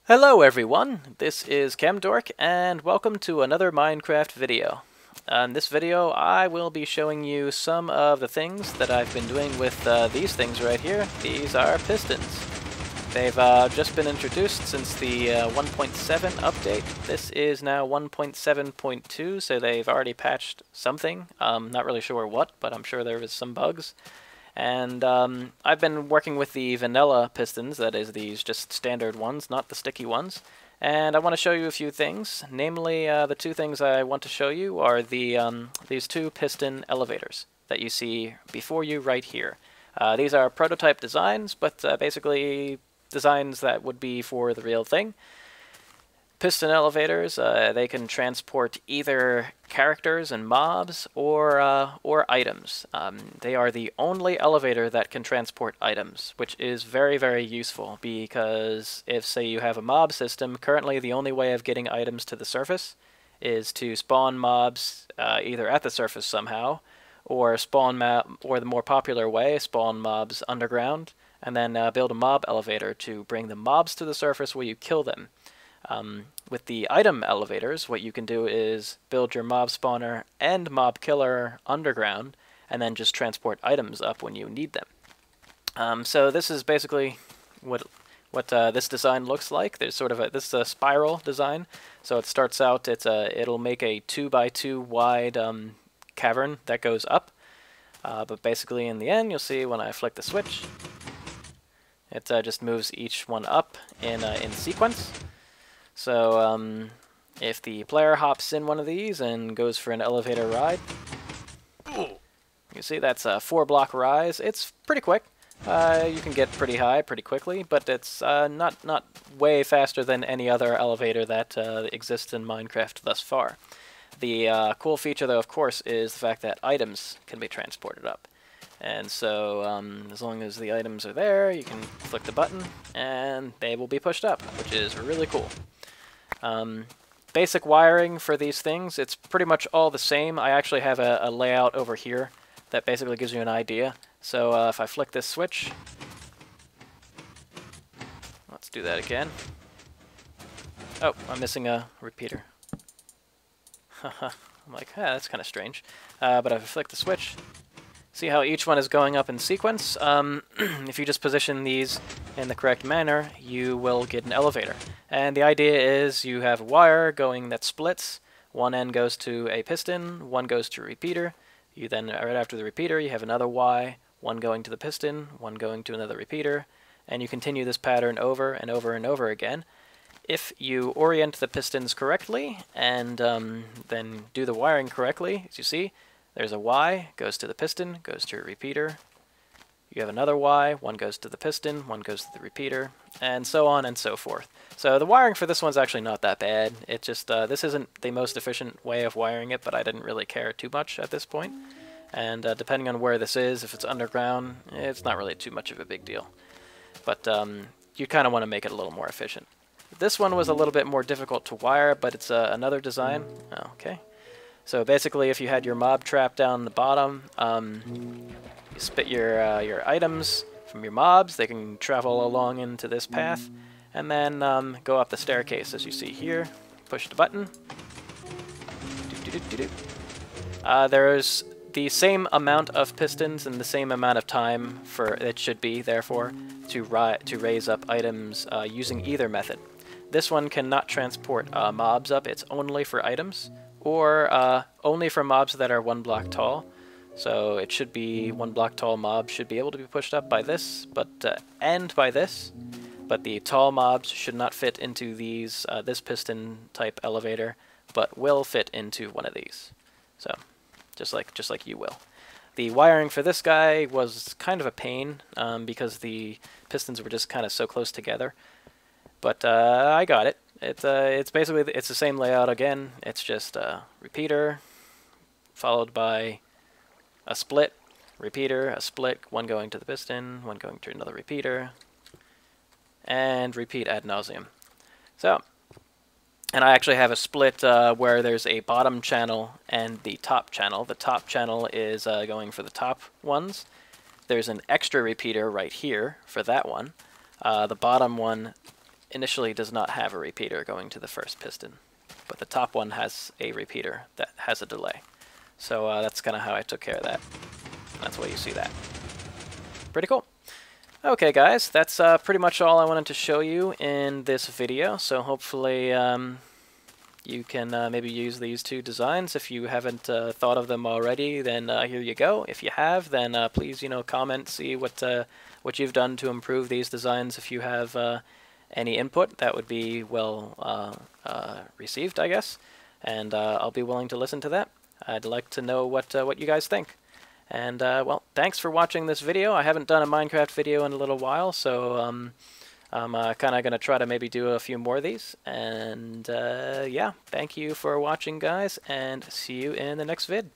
Hello everyone, this is ChemDork and welcome to another Minecraft video. In this video I will be showing you some of the things that I've been doing with these things right here. These are pistons. They've just been introduced since the 1.7 update. This is now 1.7.2, so they've already patched something. Not really sure what, but I'm sure there was some bugs. And I've been working with the vanilla pistons, that is these just standard ones, not the sticky ones. And I want to show you a few things. Namely, the two things I want to show you are these two piston elevators that you see before you right here. These are prototype designs, but basically designs that would be for the real thing. Piston elevators, they can transport either characters and mobs or items. They are the only elevator that can transport items, which is very, very useful because if, say, you have a mob system, currently the only way of getting items to the surface is to spawn mobs either at the surface somehow, or or the more popular way, spawn mobs underground, and then build a mob elevator to bring the mobs to the surface where you kill them. With the item elevators, what you can do is build your mob spawner and mob killer underground, and then just transport items up when you need them. So this is basically what this design looks like. There's sort of this is a spiral design. So it starts out, it'll make a 2x2 wide cavern that goes up. But basically in the end, you'll see when I flick the switch, it just moves each one up in sequence. So if the player hops in one of these and goes for an elevator ride, you see that's a 4-block rise. It's pretty quick. You can get pretty high pretty quickly, but it's not way faster than any other elevator that exists in Minecraft thus far. The cool feature, though, of course, is the fact that items can be transported up. And so as long as the items are there, you can click the button and they will be pushed up, which is really cool. Basic wiring for these things, it's pretty much all the same. I actually have a layout over here that basically gives you an idea. So if I flick this switch, let's do that again. Oh, I'm missing a repeater. I'm like, that's kind of strange. But if I flick the switch, see how each one is going up in sequence? If you just position these in the correct manner, you will get an elevator. And the idea is you have a wire going that splits. One end goes to a piston, one goes to a repeater. You then, right after the repeater, you have another Y, one going to the piston, one going to another repeater. And you continue this pattern over and over and over again. If you orient the pistons correctly and then do the wiring correctly, as you see, there's a Y, goes to the piston, goes to a repeater. You have another Y, one goes to the piston, one goes to the repeater, and so on and so forth. So the wiring for this one's actually not that bad. It just, this isn't the most efficient way of wiring it, but I didn't really care too much at this point. And depending on where this is, if it's underground, it's not really too much of a big deal. But you kind of want to make it a little more efficient. This one was a little bit more difficult to wire, but it's another design. Oh, okay. So basically, if you had your mob trap down the bottom, you spit your items from your mobs. They can travel along into this path, and then go up the staircase, as you see here. Push the button. There's the same amount of pistons and the same amount of time for it should be, therefore, to raise up items using either method. This one cannot transport mobs up. It's only for items, or only for mobs that are 1 block tall. So it should be 1 block tall mob should be able to be pushed up by this, but and by this. But the tall mobs should not fit into these this piston type elevator, but will fit into one of these. So just like you will. The wiring for this guy was kind of a pain because the pistons were just kind of so close together. But I got it. It's basically the same layout again. It's just a repeater followed by a split, repeater, a split, one going to the piston, one going to another repeater, and repeat ad nauseum. So, and I actually have a split where there's a bottom channel and the top channel. The top channel is going for the top ones. There's an extra repeater right here for that one. The bottom one initially does not have a repeater going to the first piston, but the top one has a repeater that has a delay. So that's kind of how I took care of that. That's why you see that. Pretty cool. Okay guys, that's pretty much all I wanted to show you in this video, so hopefully you can maybe use these two designs. If you haven't thought of them already, then here you go. If you have, then please, comment, see what you've done to improve these designs. If you have any input, that would be well received, I guess, and I'll be willing to listen to that. I'd like to know what you guys think. And, well, thanks for watching this video. I haven't done a Minecraft video in a little while, so I'm kind of going to try to maybe do a few more of these. And, yeah, thank you for watching, guys, and see you in the next vid.